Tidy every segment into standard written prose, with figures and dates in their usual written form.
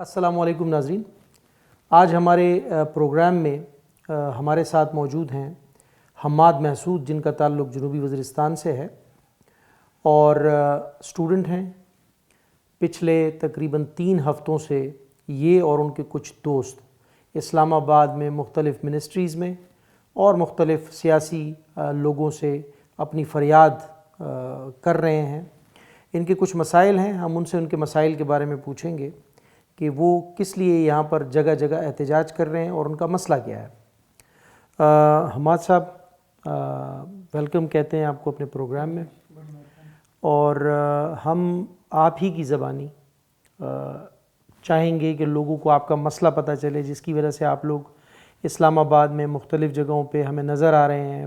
السلام علیکم ناظرین، آج ہمارے پروگرام میں ہمارے ساتھ موجود ہیں حماد محسود، جن کا تعلق جنوبی وزیرستان سے ہے اور اسٹوڈنٹ ہیں۔ پچھلے تقریباً 3 ہفتوں سے یہ اور ان کے کچھ دوست اسلام آباد میں مختلف منسٹریز میں اور مختلف سیاسی لوگوں سے اپنی فریاد کر رہے ہیں۔ ان کے کچھ مسائل ہیں، ہم ان سے ان کے مسائل کے بارے میں پوچھیں گے کہ وہ کس لیے یہاں پر جگہ جگہ احتجاج کر رہے ہیں اور ان کا مسئلہ کیا ہے۔ حماد صاحب، ویلکم کہتے ہیں آپ کو اپنے پروگرام میں، اور ہم آپ ہی کی زبانی چاہیں گے کہ لوگوں کو آپ کا مسئلہ پتہ چلے، جس کی وجہ سے آپ لوگ اسلام آباد میں مختلف جگہوں پہ ہمیں نظر آ رہے ہیں۔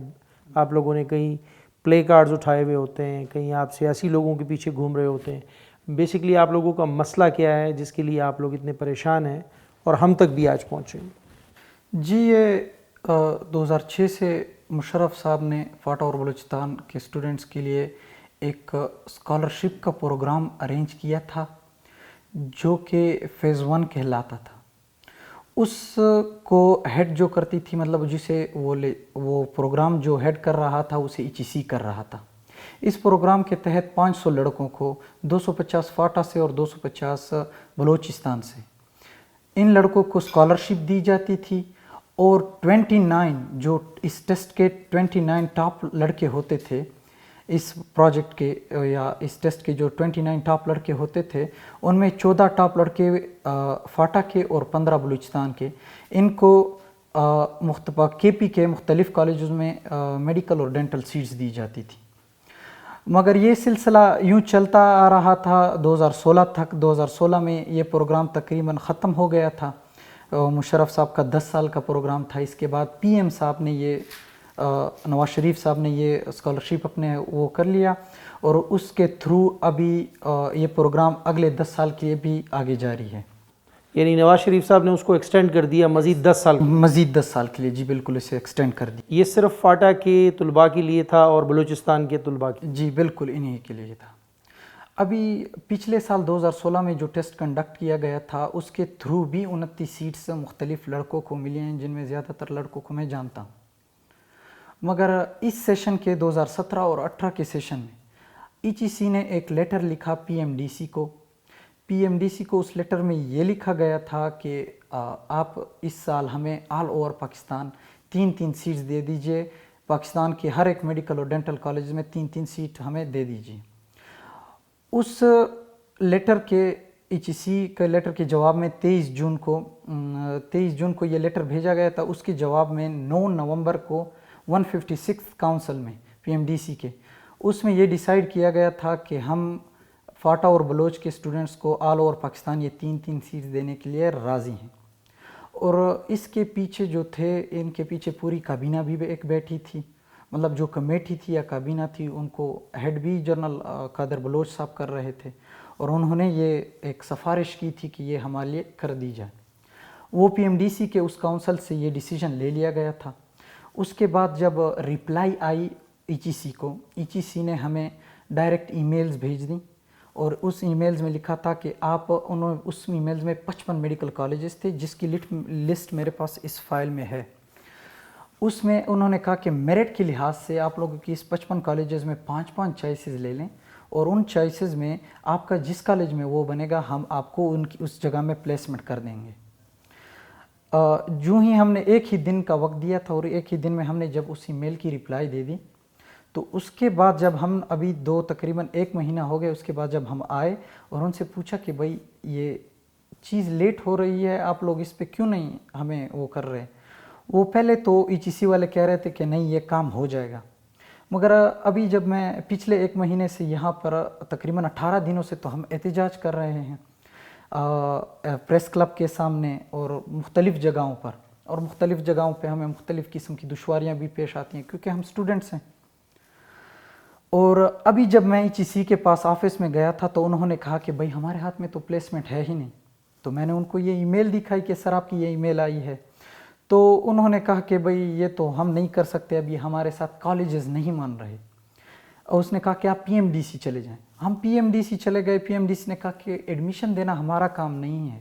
آپ لوگوں نے کہیں پلے کارڈز اٹھائے ہوئے ہوتے ہیں، کہیں آپ سیاسی لوگوں کے پیچھے گھوم رہے ہوتے ہیں۔ بیسکلی آپ لوگوں کا مسئلہ کیا ہے جس کے لیے آپ لوگ اتنے پریشان ہیں اور ہم تک بھی آج پہنچے ہیں؟ جی، یہ 2006 سے مشرف صاحب نے فاٹا اور بلوچستان کے اسٹوڈنٹس کے لیے ایک اسکالرشپ کا پروگرام ارینج کیا تھا جو کہ فیز 1 کہلاتا تھا۔ اس کو ہیڈ جو کرتی تھی، مطلب جسے وہ پروگرام جو ہیڈ کر رہا تھا اسے ECC کر رہا تھا۔ اس پروگرام کے تحت 500 لڑکوں کو 250 فاٹا سے اور 250 بلوچستان سے ان لڑکوں کو اسکالرشپ دی جاتی تھی، اور 29 جو اس ٹیسٹ کے 29 ٹاپ لڑکے ہوتے تھے، اس پروجیکٹ کے یا اس ٹیسٹ کے جو 29 ٹاپ لڑکے ہوتے تھے، ان میں 14 ٹاپ لڑکے فاٹا کے اور 15 بلوچستان کے، ان کو KP کے مختلف کالجز میں میڈیکل اور ڈینٹل سیٹس دی جاتی تھی۔ مگر یہ سلسلہ یوں چلتا آ رہا تھا 2016 تک۔ 2016 میں یہ پروگرام تقریباً ختم ہو گیا تھا۔ مشرف صاحب کا 10 سال کا پروگرام تھا۔ اس کے بعد PM صاحب نے نواز شریف صاحب نے یہ اسکالرشپ اپنے وہ کر لیا، اور اس کے تھرو ابھی یہ پروگرام اگلے 10 سال کے لیے بھی آگے جاری ہے۔ یعنی نواز شریف صاحب نے اس کو ایکسٹینڈ کر دیا مزید 10 سال؟ مزید 10 سال کے لیے، جی بالکل، اسے ایکسٹینڈ کر دیا۔ یہ صرف فاٹا کے طلباء کے لیے تھا اور بلوچستان کے طلباء کے؟ جی بالکل، انہی کے لیے تھا۔ ابھی پچھلے سال 2016 میں جو ٹیسٹ کنڈکٹ کیا گیا تھا، اس کے تھرو بھی 29 سیٹس مختلف لڑکوں کو ملی ہیں، جن میں زیادہ تر لڑکوں کو میں جانتا ہوں۔ مگر اس سیشن کے 2017 اور 18 کے سیشن میں ECC نے ایک لیٹر لکھا PMDC کو۔ PMDC کو اس لیٹر میں یہ لکھا گیا تھا کہ آپ اس سال ہمیں آل اوور پاکستان 3 سیٹس دے دیجئے، پاکستان کے ہر ایک میڈیکل اور ڈینٹل کالج میں 3 سیٹ ہمیں دے دیجئے۔ اس لیٹر کے ECC کے لیٹر کے جواب میں 23 جون کو یہ لیٹر بھیجا گیا تھا۔ اس کے جواب میں 9 نومبر کو 156 کاؤنسل میں PMDC کے، اس میں یہ ڈیسائیڈ کیا گیا تھا کہ ہم فاٹا اور بلوچ کے اسٹوڈنٹس کو آل اوور پاکستان یہ 3 سیٹس دینے کے لیے راضی ہیں۔ اور اس کے پیچھے جو تھے، ان کے پیچھے پوری کابینہ بھی ایک بیٹھی تھی، مطلب جو کمیٹی تھی یا کابینہ تھی، ان کو ہیڈ بھی جنرل قادر بلوچ صاحب کر رہے تھے، اور انہوں نے یہ ایک سفارش کی تھی کہ یہ ہمارے لیے کر دی جائے۔ وہ PMDC کے اس کاؤنسل سے یہ ڈیسیجن لے لیا گیا تھا۔ اس کے بعد جب ریپلائی آئی ECC کو، ECC نے ہمیں ڈائریکٹ ای میلز بھیج دیں، اور اس ای میلز میں لکھا تھا کہ اس ای میلز میں 55 میڈیکل کالجز تھے، جس کی لسٹ میرے پاس اس فائل میں ہے۔ اس میں انہوں نے کہا کہ میرٹ کے لحاظ سے آپ لوگوں کی اس 55 کالجز میں 5 چوائسز لے لیں، اور ان چوائسز میں آپ کا جس کالج میں وہ بنے گا، ہم آپ کو اس جگہ میں پلیسمنٹ کر دیں گے۔ جو ہی ہم نے ایک ہی دن کا وقت دیا تھا، اور ایک ہی دن میں ہم نے جب اس ای میل کی رپلائی دے دی، تو اس کے بعد جب ہم ابھی تقریباً 1 مہینہ ہو گئے، اس کے بعد جب ہم آئے اور ان سے پوچھا کہ بھائی یہ چیز لیٹ ہو رہی ہے، آپ لوگ اس پہ کیوں نہیں ہمیں وہ کر رہے، وہ پہلے تو ECC والے کہہ رہے تھے کہ نہیں یہ کام ہو جائے گا۔ مگر ابھی جب میں پچھلے 1 مہینے سے یہاں پر تقریباً 18 دنوں سے تو ہم احتجاج کر رہے ہیں پریس کلب کے سامنے اور مختلف جگہوں پر، اور مختلف جگہوں پہ ہمیں مختلف قسم کی دشواریاں بھی پیش آتی ہیں کیونکہ ہم اسٹوڈنٹس ہیں۔ اور ابھی جب میں ECC کے پاس آفس میں گیا تھا تو انہوں نے کہا کہ بھائی ہمارے ہاتھ میں تو پلیسمنٹ ہے ہی نہیں۔ تو میں نے ان کو یہ ای میل دکھائی کہ سر آپ کی یہ ای میل آئی ہے، تو انہوں نے کہا کہ بھائی یہ تو ہم نہیں کر سکتے، ابھی ہمارے ساتھ کالجز نہیں مان رہے۔ اور اس نے کہا کہ آپ PMDC چلے جائیں۔ ہم PMDC چلے گئے۔ PMDC نے کہا کہ ایڈمیشن دینا ہمارا کام نہیں ہے،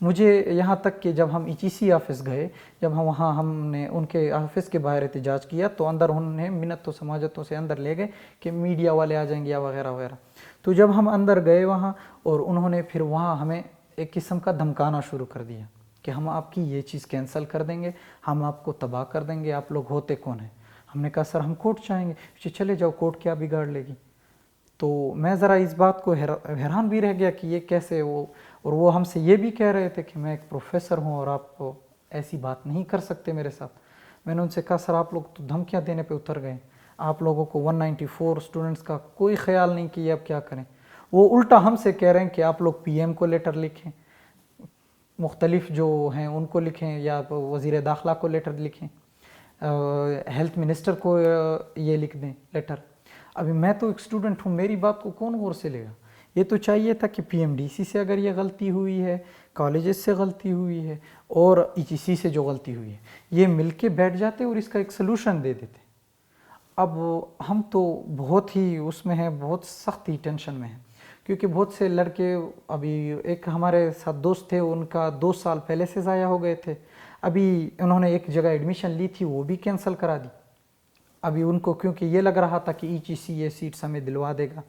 مجھے یہاں تک کہ جب ہم EGC آفس گئے، جب ہم نے ان کے آفس کے باہر احتجاج کیا تو اندر انہوں نے منتوں سماجتوں سے اندر لے گئے کہ میڈیا والے آ جائیں گے یا وغیرہ وغیرہ. تو جب ہم اندر گئے وہاں، اور انہوں نے پھر وہاں ہمیں ایک قسم کا دھمکانا شروع کر دیا کہ ہم آپ کی یہ چیز کینسل کر دیں گے، ہم آپ کو تباہ کر دیں گے، آپ لوگ ہوتے کون ہیں؟ ہم نے کہا سر ہم کورٹ چاہیں گے. چلے جاؤ، کورٹ کیا بگاڑ لے گی؟ تو میں ذرا اس بات کو حیران بھی رہ گیا کہ یہ کیسے اور وہ ہم سے یہ بھی کہہ رہے تھے کہ میں ایک پروفیسر ہوں اور آپ ایسی بات نہیں کر سکتے میرے ساتھ. میں نے ان سے کہا سر آپ لوگ تو دھمکیاں دینے پہ اتر گئے، آپ لوگوں کو 194 اسٹوڈنٹس کا کوئی خیال نہیں کہ اب کیا کریں. وہ الٹا ہم سے کہہ رہے ہیں کہ آپ لوگ PM کو لیٹر لکھیں، مختلف جو ہیں ان کو لکھیں، یا وزیر داخلہ کو لیٹر لکھیں، ہیلتھ منسٹر کو یہ لکھ دیں لیٹر. ابھی میں تو ایک اسٹوڈنٹ ہوں، میری بات کو کون غور سے لے گا؟ یہ تو چاہیے تھا کہ PMDC سے اگر یہ غلطی ہوئی ہے، کالجز سے غلطی ہوئی ہے اور EGC سے جو غلطی ہوئی ہے، یہ مل کے بیٹھ جاتے اور اس کا ایک سلوشن دے دیتے. اب ہم تو بہت ہی اس میں ہیں، بہت سختی ٹینشن میں ہیں، کیونکہ بہت سے لڑکے، ابھی ایک ہمارے ساتھ دوست تھے ان کا 2 سال پہلے سے ضائع ہو گئے تھے. ابھی انہوں نے ایک جگہ ایڈمیشن لی تھی، وہ بھی کینسل کرا دی. ابھی ان کو کیونکہ یہ لگ رہا تھا کہ EGC یہ سیٹس ہمیں دلوا دے گا،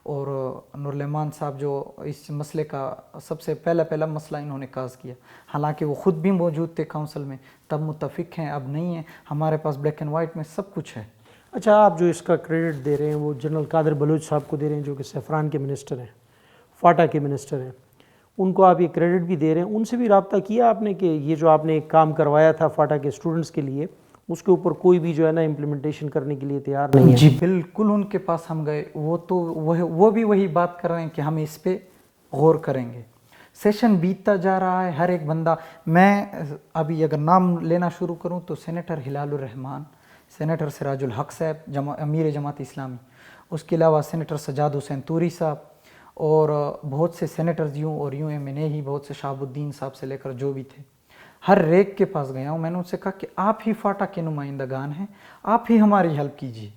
اور نورالرحمان صاحب جو اس مسئلے کا سب سے پہلا مسئلہ انہوں نے کاز کیا، حالانکہ وہ خود بھی موجود تھے کونسل میں، تب متفق ہیں، اب نہیں ہیں. ہمارے پاس بلیک اینڈ وائٹ میں سب کچھ ہے. اچھا، آپ جو اس کا کریڈٹ دے رہے ہیں وہ جنرل قادر بلوچ صاحب کو دے رہے ہیں جو کہ سیفران کے منسٹر ہیں، فاٹا کے منسٹر ہیں، ان کو آپ یہ کریڈٹ بھی دے رہے ہیں. ان سے بھی رابطہ کیا آپ نے کہ یہ جو آپ نے ایک کام کروایا تھا فاٹا کے اسٹوڈنٹس کے لیے، اس کے اوپر کوئی بھی جو ہے نا امپلیمنٹیشن کرنے کے لیے تیار نہیں ہے؟ جی بالکل، ان کے پاس ہم گئے، وہ بھی وہی بات کر رہے ہیں کہ ہم اس پہ غور کریں گے. سیشن بیتتا جا رہا ہے، ہر ایک بندہ، میں ابھی اگر نام لینا شروع کروں تو سینیٹر ہلال الرحمان، سینیٹر سراج الحق صاحب امیر جماعت اسلامی، اس کے علاوہ سینیٹر سجاد حسین توری صاحب، اور بہت سے سینیٹرز یوں اور یوں MNA ہی، بہت سے شہاب الدین صاحب سے لے کر جو بھی تھے، ہر ایک کے پاس گیا ہوں. میں نے ان سے کہا کہ آپ ہی فاٹا کے نمائندگان ہیں، آپ ہی ہماری ہیلپ کیجیے.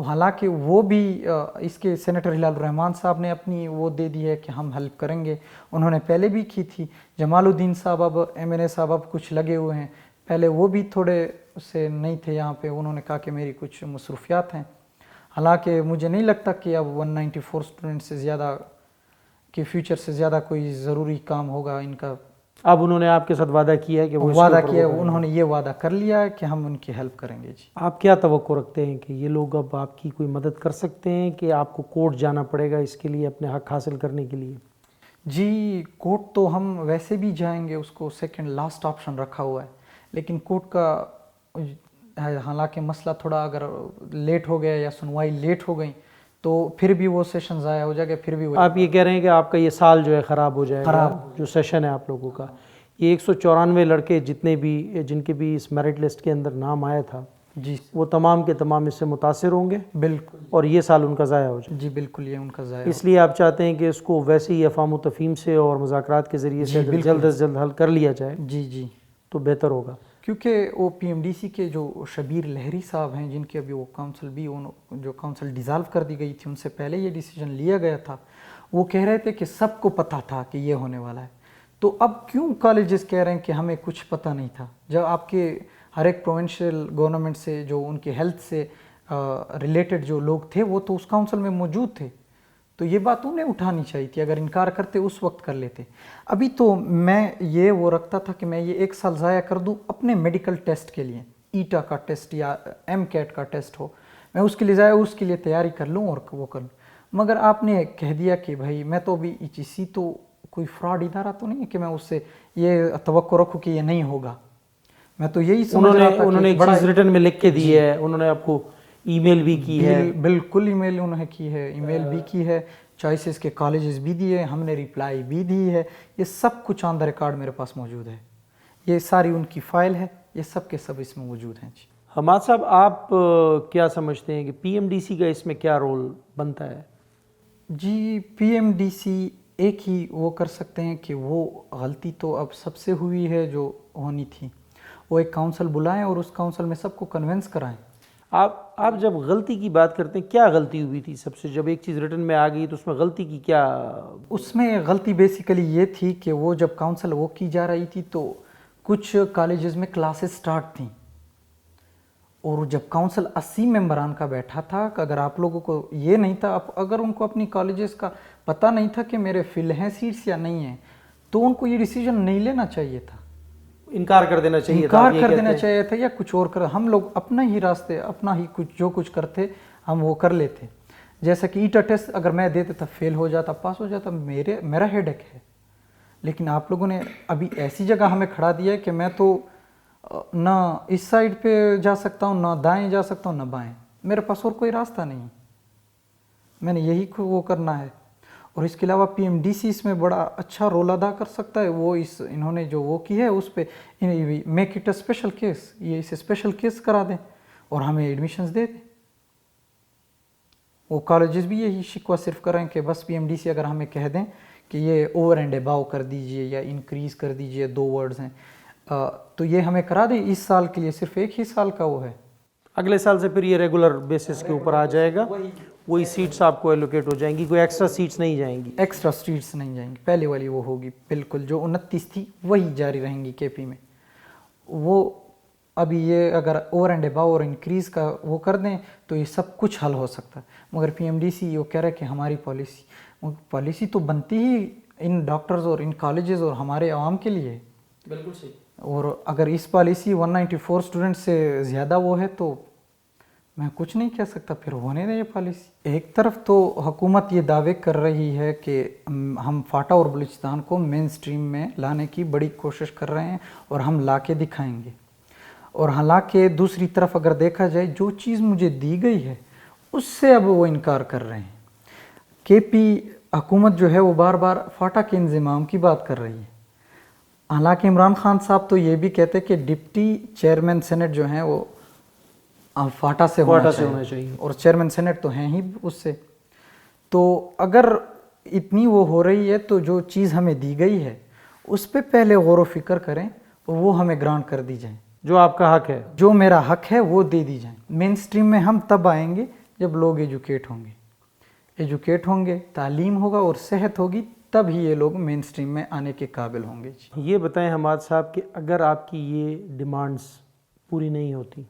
حالانکہ وہ بھی اس کے سینیٹر ہلال الرحمان صاحب نے اپنی وہ دے دی ہے کہ ہم ہیلپ کریں گے، انہوں نے پہلے بھی کی تھی. جمال الدین صاحب اب MNA صاحب اب کچھ لگے ہوئے ہیں، پہلے وہ بھی تھوڑے سے نہیں تھے یہاں پہ، انہوں نے کہا کہ میری کچھ مصروفیات ہیں. حالانکہ مجھے نہیں لگتا کہ اب 194 اسٹوڈنٹ سے زیادہ کہ فیوچر سے زیادہ کوئی ضروری کام ہوگا ان کا. اب انہوں نے آپ کے ساتھ وعدہ کیا ہے کہ وہ وعدہ کیا، انہوں نے یہ وعدہ کر لیا ہے کہ ہم ان کی ہیلپ کریں گے. جی آپ کیا توقع رکھتے ہیں کہ یہ لوگ اب آپ کی کوئی مدد کر سکتے ہیں کہ آپ کو کورٹ جانا پڑے گا اس کے لیے اپنے حق حاصل کرنے کے لیے؟ جی کورٹ تو ہم ویسے بھی جائیں گے، اس کو سیکنڈ لاسٹ آپشن رکھا ہوا ہے، لیکن کورٹ کا حالانکہ مسئلہ تھوڑا اگر لیٹ ہو گیا یا سنوائی لیٹ ہو گئی تو پھر بھی وہ سیشن ضائع ہو جائے گا. پھر بھی آپ یہ کہہ رہے ہیں کہ آپ کا یہ سال جو ہے خراب ہو جائے گا، جو سیشن ہے آپ لوگوں کا. یہ 194 لڑکے جتنے بھی جن کے بھی اس میرٹ لسٹ کے اندر نام آیا تھا، جی وہ تمام کے تمام اس سے متاثر ہوں گے؟ بالکل. اور یہ سال ان کا ضائع ہو جائے؟ جی بالکل، یہ ان کا ضائع. اس لیے آپ چاہتے ہیں کہ اس کو ویسے ہی افہام و تفہیم سے اور مذاکرات کے ذریعے سے اگر جلد از جلد حل کر لیا جائے جی جی تو بہتر ہوگا. کیونکہ وہ PMDC کے جو شبیر لہری صاحب ہیں، جن کی ابھی وہ کونسل بھی جو کونسل ڈیزالو کر دی گئی تھی، ان سے پہلے یہ ڈیسیجن لیا گیا تھا، وہ کہہ رہے تھے کہ سب کو پتہ تھا کہ یہ ہونے والا ہے. تو اب کیوں کالجز کہہ رہے ہیں کہ ہمیں کچھ پتہ نہیں تھا، جب آپ کے ہر ایک پروونشل گورنمنٹ سے جو ان کے ہیلتھ سے ریلیٹڈ جو لوگ تھے وہ تو اس کونسل میں موجود تھے. تو یہ بات انہیں اٹھانی چاہیے تھی، اگر انکار کرتے اس وقت کر لیتے. ابھی تو میں یہ وہ رکھتا تھا کہ میں یہ 1 سال ضائع کر دوں اپنے میڈیکل ٹیسٹ کے لیے، ایٹا کا ٹیسٹ یا MCAT کا ٹیسٹ ہو، میں اس کے لیے ضائع اس کے لیے تیاری کر لوں اور وہ کر لوں. مگر آپ نے کہہ دیا کہ بھائی میں تو ابھی EGC تو کوئی فراڈ ادارہ تو نہیں ہے کہ میں اس سے یہ توقع رکھوں کہ یہ نہیں ہوگا. میں تو یہی سمجھ رہا تھا. انہوں نے ایک چیز ریٹن میں لکھ کے دی ہے، انہوں نے آپ کو ای میل بھی کی ہے. بالکل ای میل انہوں نے کی ہے، ای میل بھی کی ہے، چوائسز کے کالجز بھی دیے، ہم نے ریپلائی بھی دی ہے. یہ سب کچھ آن دا ریکارڈ میرے پاس موجود ہے، یہ ساری ان کی فائل ہے، یہ سب کے سب اس میں موجود ہیں. جی حماد صاحب، آپ کیا سمجھتے ہیں کہ PMDC کا اس میں کیا رول بنتا ہے؟ جی PMDC ایک ہی وہ کر سکتے ہیں کہ وہ غلطی تو اب سب سے ہوئی ہے جو ہونی تھی، وہ ایک کونسل بلائیں اور اس کونسل میں سب کو کنونس کرائیں. آپ جب غلطی کی بات کرتے ہیں کیا غلطی ہوئی تھی سب سے؟ جب ایک چیز ریٹن میں آ گئی تو اس میں غلطی کی کیا؟ اس میں غلطی بیسیکلی یہ تھی کہ وہ جب کاؤنسل وہ کی جا رہی تھی تو کچھ کالجز میں کلاسز سٹارٹ تھیں، اور جب کاؤنسل 80 ممبران کا بیٹھا تھا، اگر آپ لوگوں کو یہ نہیں تھا، اگر ان کو اپنی کالجز کا پتہ نہیں تھا کہ میرے فل ہیں سیٹس یا نہیں ہیں، تو ان کو یہ ڈیسیجن نہیں لینا چاہیے تھا، انکار کر دینا چاہیے تھا، انکار کر دینا چاہیے تھا یا کچھ اور کر. ہم لوگ اپنا ہی راستے، اپنا ہی کچھ جو کچھ کرتے ہم وہ کر لیتے. جیسا کہ ایٹا ٹیسٹ اگر میں دیتا تھا، فیل ہو جاتا، پاس ہو جاتا، میرا ہیڈ ایک ہے. لیکن آپ لوگوں نے ابھی ایسی جگہ ہمیں کھڑا دیا ہے کہ میں تو نہ اس سائڈ پہ جا سکتا ہوں، نہ دائیں جا سکتا ہوں، نہ بائیں. میرے پاس اور کوئی راستہ نہیں، میں نے یہی وہ کرنا ہے. اور اس کے علاوہ پی ایم ڈی سی اس میں بڑا اچھا رول ادا کر سکتا ہے. وہ انہوں نے جو وہ کی ہے اس پہ make it a special case, یہ اسے اسپیشل کیس کرا دیں اور ہمیں ایڈمیشنز دے دیں. وہ کالجز بھی یہی شکوہ صرف کریں کہ بس پی ایم ڈی سی اگر ہمیں کہہ دیں کہ یہ اوور اینڈ اباؤ کر دیجئے یا انکریز کر دیجئے، 2 ورڈز ہیں، تو یہ ہمیں کرا دیں. اس سال کے لیے صرف ایک ہی سال کا وہ ہے، اگلے سال سے پھر یہ ریگولر بیسس کے اوپر آ جائے گا، وہی سیٹس آپ کو ایلوکیٹ ہو جائیں گی، کوئی ایکسٹرا سیٹس نہیں جائیں گی. ایکسٹرا سیٹس نہیں جائیں گی، پہلے والی وہ ہوگی بالکل جو 29 تھی وہی جاری رہیں گی کے پی میں. وہ ابھی یہ اگر اوور اینڈ اباؤ اور انکریز کا وہ کر دیں تو یہ سب کچھ حل ہو سکتا ہے. مگر پی ایم ڈی سی وہ کہہ رہے کہ ہماری پالیسی تو بنتی ہی ان ڈاکٹرز اور ان کالجز اور ہمارے عوام کے لیے. بالکل صحیح. اور اگر اس پالیسی 194 اسٹوڈنٹ سے زیادہ وہ ہے تو میں کچھ نہیں کہہ سکتا، پھر ہونے دیں یہ پالیسی. ایک طرف تو حکومت یہ دعوے کر رہی ہے کہ ہم فاٹا اور بلوچستان کو مین سٹریم میں لانے کی بڑی کوشش کر رہے ہیں اور ہم لا کے دکھائیں گے. اور حالانکہ دوسری طرف اگر دیکھا جائے جو چیز مجھے دی گئی ہے اس سے اب وہ انکار کر رہے ہیں. کے پی حکومت جو ہے وہ بار بار فاٹا کے انضمام کی بات کر رہی ہے. حالانکہ عمران خان صاحب تو یہ بھی کہتے کہ ڈپٹی چیئرمین سینٹ جو ہیں وہ فاٹا سے ہونا چاہیے اور چیئرمین سینٹ تو ہیں ہی اس سے. تو اگر اتنی وہ ہو رہی ہے تو جو چیز ہمیں دی گئی ہے اس پہ پہلے غور و فکر کریں اور وہ ہمیں گرانٹ کر دی جائیں. جو آپ کا حق ہے، جو میرا حق ہے وہ دے دی جائیں. مین سٹریم میں ہم تب آئیں گے جب لوگ ایجوکیٹ ہوں گے، تعلیم ہوگا اور صحت ہوگی، تب ہی یہ لوگ مین سٹریم میں آنے کے قابل ہوں گے. یہ بتائیں حماد صاحب کہ اگر آپ کی یہ ڈیمانڈز پوری نہیں ہوتی،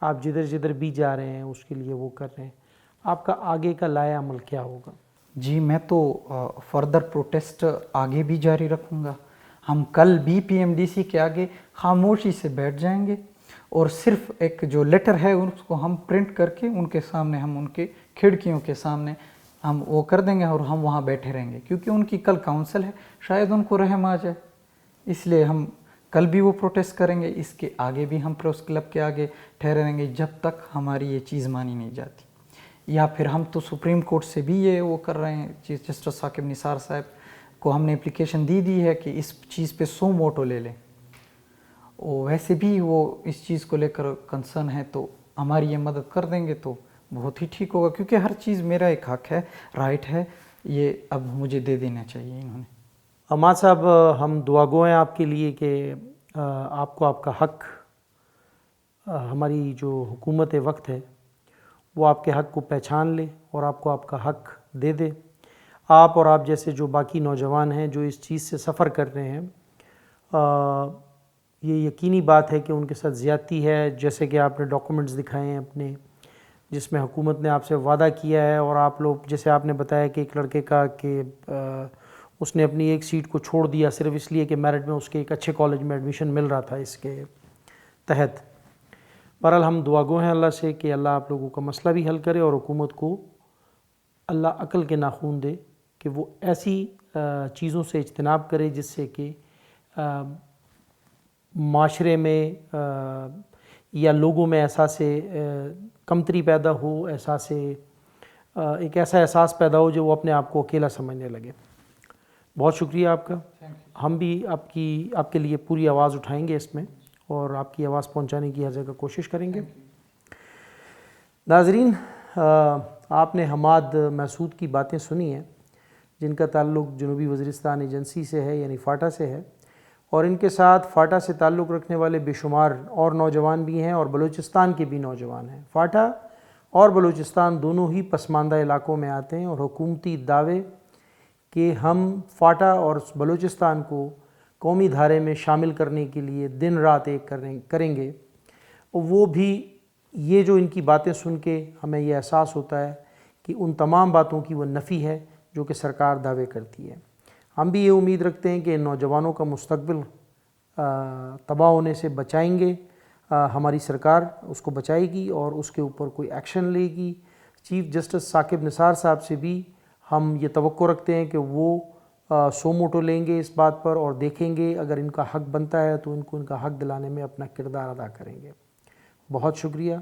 آپ جدھر جدھر بھی جا رہے ہیں اس کے لیے وہ کر رہے ہیں، آپ کا آگے کا لائحہ عمل کیا ہوگا؟ جی میں تو فردر پروٹیسٹ آگے بھی جاری رکھوں گا. ہم کل بھی پی ایم ڈی سی کے آگے خاموشی سے بیٹھ جائیں گے اور صرف ایک جو لیٹر ہے اس کو ہم پرنٹ کر کے ان کے سامنے، ہم ان کے کھڑکیوں کے سامنے ہم وہ کر دیں گے اور ہم وہاں بیٹھے رہیں گے. کیونکہ ان کی کل کاؤنسل ہے، شاید ان کو رحم آ جائے، اس لیے ہم کل بھی وہ پروٹیسٹ کریں گے. اس کے آگے بھی ہم پریس کلب کے آگے ٹھہرے رہیں گے جب تک ہماری یہ چیز مانی نہیں جاتی. یا پھر ہم تو سپریم کورٹ سے بھی یہ وہ کر رہے ہیں، چیف جسٹس ثاقب نثار صاحب کو ہم نے اپلیکیشن دی ہے کہ اس چیز پہ 100 موٹو لے لیں. ویسے بھی وہ اس چیز کو لے کر کنسرن ہے تو ہماری یہ مدد کر دیں گے تو بہت ہی ٹھیک ہوگا. کیونکہ ہر چیز میرا ایک حق ہے، رائٹ ہے، یہ اب مجھے دے دینا چاہیے انہوں نے. حماد صاحب ہم دعا گو ہیں آپ کے لیے کہ آپ کو آپ کا حق، ہماری جو حکومت وقت ہے وہ آپ کے حق کو پہچان لے اور آپ کو آپ کا حق دے دے. آپ اور آپ جیسے جو باقی نوجوان ہیں جو اس چیز سے سفر کر رہے ہیں، یہ یقینی بات ہے کہ ان کے ساتھ زیادتی ہے. جیسے کہ آپ نے ڈاکومنٹس دکھائے ہیں اپنے، جس میں حکومت نے آپ سے وعدہ کیا ہے، اور آپ لوگ جیسے آپ نے بتایا کہ ایک لڑکے کا کہ اس نے اپنی ایک سیٹ کو چھوڑ دیا صرف اس لیے کہ میرٹ میں اس کے ایک اچھے کالج میں ایڈمیشن مل رہا تھا اس کے تحت. بہرحال ہم دعا گو ہیں اللہ سے کہ اللہ آپ لوگوں کا مسئلہ بھی حل کرے اور حکومت کو اللہ عقل کے ناخون دے کہ وہ ایسی چیزوں سے اجتناب کرے جس سے کہ معاشرے میں یا لوگوں میں احساس کمتری پیدا ہو، ایک ایسا احساس پیدا ہو جو وہ اپنے آپ کو اکیلا سمجھنے لگے. بہت شکریہ آپ کا. ہم بھی آپ کے لیے پوری آواز اٹھائیں گے اس میں اور آپ کی آواز پہنچانے کی ہر جگہ کوشش کریں گے. ناظرین، آپ نے حماد محسود کی باتیں سنی ہیں جن کا تعلق جنوبی وزیرستان ایجنسی سے ہے، یعنی فاٹا سے ہے. اور ان کے ساتھ فاٹا سے تعلق رکھنے والے بے شمار اور نوجوان بھی ہیں اور بلوچستان کے بھی نوجوان ہیں۔ فاٹا اور بلوچستان دونوں ہی پسماندہ علاقوں میں آتے ہیں اور حکومتی دعوے کہ ہم فاٹا اور بلوچستان کو قومی دھارے میں شامل کرنے کے لیے دن رات ایک کریں گے، وہ بھی یہ جو ان کی باتیں سن کے ہمیں یہ احساس ہوتا ہے کہ ان تمام باتوں کی وہ نفی ہے جو کہ سرکار دعوے کرتی ہے۔ ہم بھی یہ امید رکھتے ہیں کہ ان نوجوانوں کا مستقبل تباہ ہونے سے بچائیں گے، ہماری سرکار اس کو بچائے گی اور اس کے اوپر کوئی ایکشن لے گی۔ چیف جسٹس ثاقب نثار صاحب سے بھی ہم یہ توقع رکھتے ہیں کہ وہ سو موٹو لیں گے اس بات پر اور دیکھیں گے اگر ان کا حق بنتا ہے تو ان کو ان کا حق دلانے میں اپنا کردار ادا کریں گے۔ بہت شکریہ۔